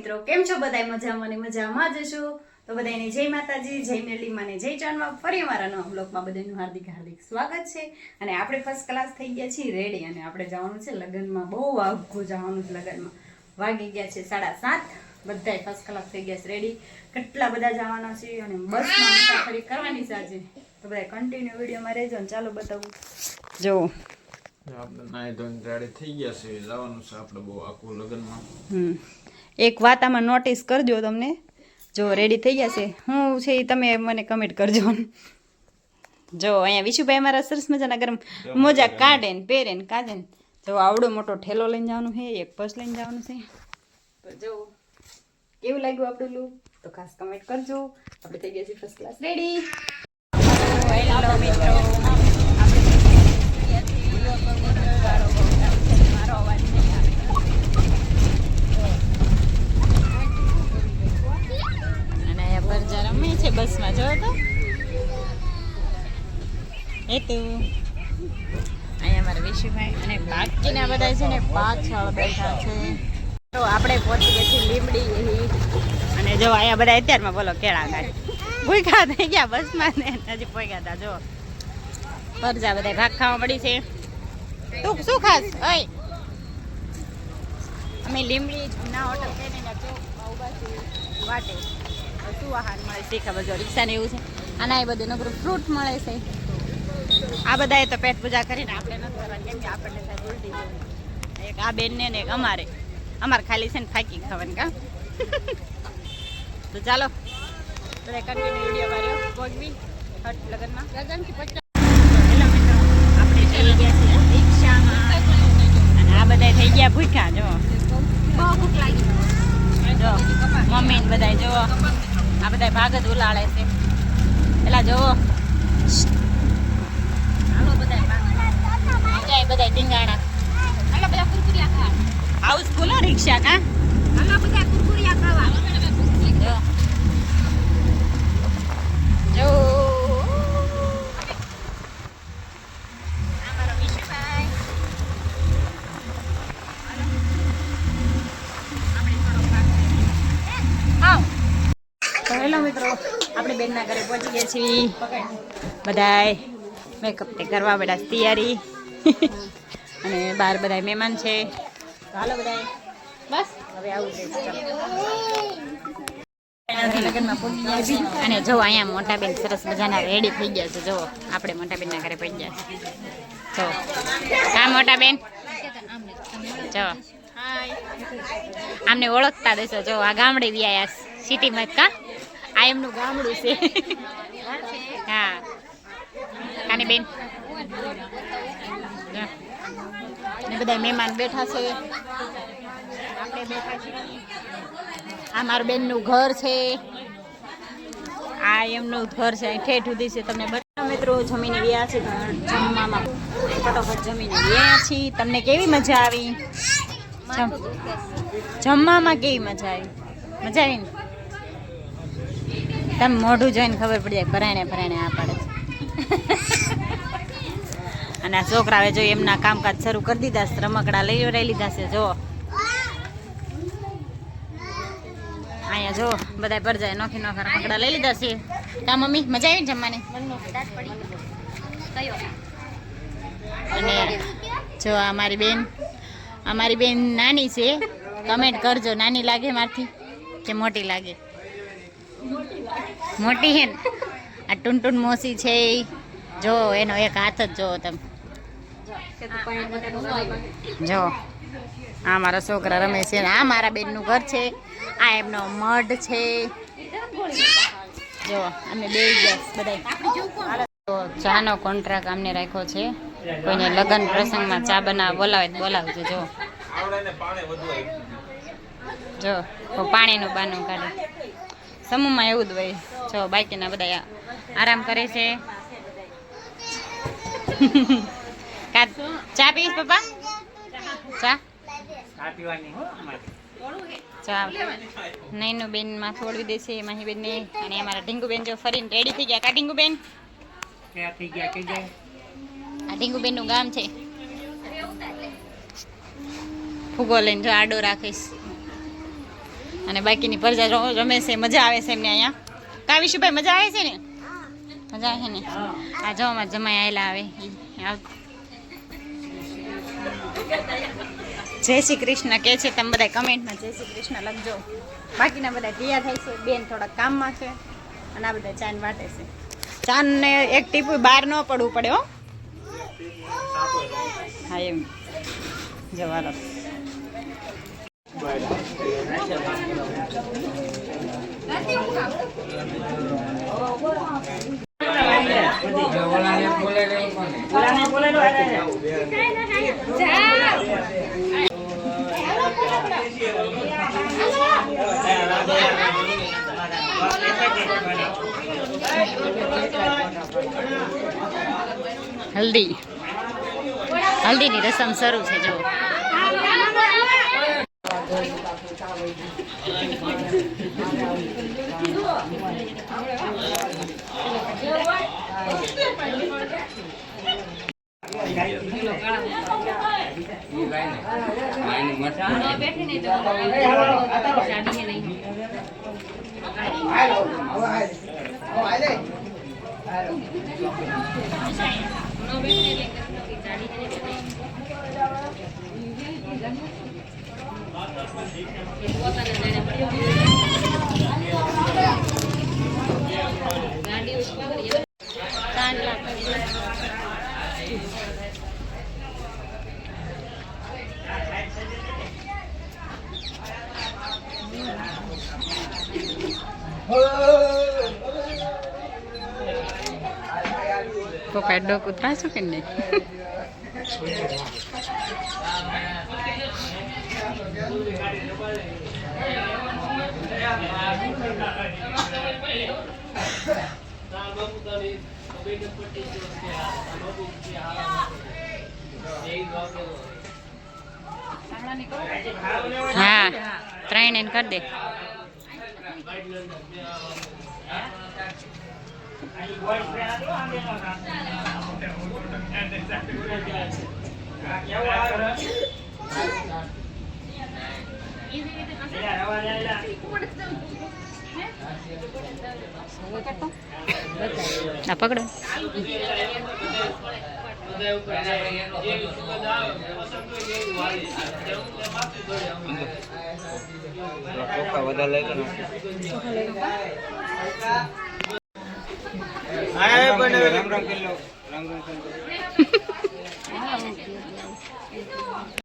મિત્રો કેમ છો બધાય મજામાં ને મજામાં જ છો તો બધાને જય માતાજી જય મેરડીમાં ને જય ચાંદમાં ફરી અમારા નવા બ્લોગમાં બધાનું હાર્દિક સ્વાગત છે અને આપણે ફર્સ્ટ ક્લાસ થઈ ગયા છીએ રેડી અને આપણે જવાનું છે લગ્નમાં બહુ આઘું જવાનું છે લગ્નમાં વાગી ગયા છે 7:30 બધાય ફર્સ્ટ ક્લાસ થઈ ગયા છે રેડી કેટલા બધા જવાના છે અને બસમાં મુસાફરી કરવાની છે આજે તો બધા કન્ટિન્યુ વિડીયોમાં રહેજો ને ચાલો બતાવું જો આપણે નાઈ ધોઈને રેડી થઈ ગયા છે જવાનું છે આપણે બહુ આખું લગ્નમાં એક વાત આમાં નોટિસ કરજો તમને જો રેડી થઈ ગયા છે હું છે એ તમે મને કમેન્ટ કરજો જો અહીંયા વિશુભાઈ અમારા સરસ મજાના ગરમ મોજા કાઢે ને પહેરે ને કાઢે ને જો આવડો મોટો ઠેલો લઈને જવાનું છે એક પર્સ લઈને જવાનું છે તો જો કેવું લાગ્યું આપણું લુક તો ખાસ કમેન્ટ કરજો આપણે થઈ ગયા છીએ ફર્સ્ટ ક્લાસ રેડી હેલો મિત્રો મારો અવાજ નહીં આવે અને અહીંયા પરજા રમે છે બસમાં જો તો એ તો અહીંયા મારા વિશુભાઈ અને બાકીના બધા છે ને પાછળ બેઠા છે તો આપણે પહોંચી ગયા છીએ લીમડી અને જો અહીંયા બધા અત્યારમાં બોલો કેળા ગાય ભૂખ્યા થઈ ગયા બસમાં ને હજી પહોંચ્યા હતા જો પરજા બધા ભાગ ખાવા મળી છે તું શું ખાસ ઓય અમે લીમડી ના હોટલ કહીને ઉભા છીએ વાટે શું આહાર મળે છે ખબર જો રિક્ષા ને એવું છે અને એ બધું નકરું ફ્રૂટ મળે છે આ બધાએ તો પેટ પૂજા કરીને આપણે નથી કરવાની કેમ કે આપણને થાય ઉલટી એક આ બેનને ને એક અમારે ખાલી છે ને ફાકી ખાવાની કા તો ચાલો બધા કન્ટિન્યુ વિડીયો માર્યો ભોગવી હટ લગનમાં લગનથી આપણે થઈ ગયા છીએ રિક્ષામાં અને આ બધા થઈ ગયા ભૂખ્યા જો બહુ ભૂખ લાગી જો મમ્મી ને બધા જો આ બધા ભાગ જ ઉલાળે છે પેલા જોવો હાલો બધા બધા ટીંગાણા હાલો બધા કુરકુરિયા ખાવા હાઉસ ખુલ્લો રિક્ષા કા હાલો બધા કુરકુરિયા ખાવા જો અમારો વિશુભાઈ તો હેલો મિત્રો આપણે બેનના ઘરે પહોંચી ગયા છીએ બધાય મેકઅપ તે કરવા બધા તૈયારી અને બહાર બધા મહેમાન છે હાલો બધાય બસ હવે આવું છે અને જો અહીંયા મોટા બેન સરસ મજાના રેડી થઈ ગયા છે જો આપણે મોટા બેનના ઘરે પહોંચી ગયા જો હા મોટા બેન જો આમને ઓળખતા દેશો જો આ ગામડે વ્યાયા સિટીમાં કા આ એમનું ગામડું છે હા કાની બેન ને બધા મહેમાન બેઠા છે આપણે બેઠા છીએ આ મારા બેનનું ઘર છે આ એમનું ઘર છે ઠેઠ સુધી છે તમને બધા મિત્રો જમીને ગયા છે જમવામાં ફટોફટ જમીને ગયા છીએ તમને કેવી મજા આવી જમવામાં કેવી મજા આવી મજા આવી ને તમે મોઢું જોઈને ખબર પડી જાય ભરાણે આ પડે છે અને આ છોકરાએ જો એમના કામકાજ શરૂ કરી દીધા છે રમકડા લઈ લીધા છે જો અહીંયા જો બધા પરજાય નોખી નોખા રમકડા લઈ લીધા છે તા મમ્મી મજા આવી જમવાની અને જો અમારી બેન નાની છે કમેન્ટ કરજો નાની લાગે મારથી કે મોટી લાગે મોટી હે ને આ ટુનટુન મોસી છે જો એનો એક હાથ જ જો તમે જો આ મારા છોકરા રમે છે આ મારા બેનનું ઘર છે આ એમનો મઢ છે જો અમે બે બધા ચાનો કોન્ટ્રાક્ટ અમને રાખ્યો છે કોઈને લગ્ન પ્રસંગમાં ચા બોલાવજો જો પાણીનું બાનું કાઢે સમૂહમાં એવું જ હોય જો બાકીના બધા આરામ કરે છે ચા પીશ પપ્પા ચા નૈનું બેન માં છોડવી દેશે માહી બેન ને અને અમારા ઢીંગુ બેન જો ફરીને રેડી થઈ ગયા કા ઢીંગુ બેન આ ઢીંગુ બેન નું ગામ છે ફુગો લઈને જો આડો રાખીશ અને બાકીની પ્રજા રમે છે, મજા આવે છે એમને અહીંયા. કાવીશુભાઈ મજા આવે છે ને? મજા આવે છે ને? આ જવામાં જમાઈ આવેલા આવે. જય શ્રી કૃષ્ણ કે છે તમે બધા કમેન્ટમાં જય શ્રી કૃષ્ણ લખજો. બાકીના બધા તૈયાર થાય છે, બેન થોડા કામમાં છે અને આ બધા ચાન વાટે છે. ચાન ને એક ટીપું બહાર ન પડવું પડે હો. હા એમ જવાનો. હલ્દીની રસમ શરૂ છે જો. પપ્પા ડોકું ત્રાસું કે નહીં? હા 3 એને કરી દે. આ પકડો. રામ રામ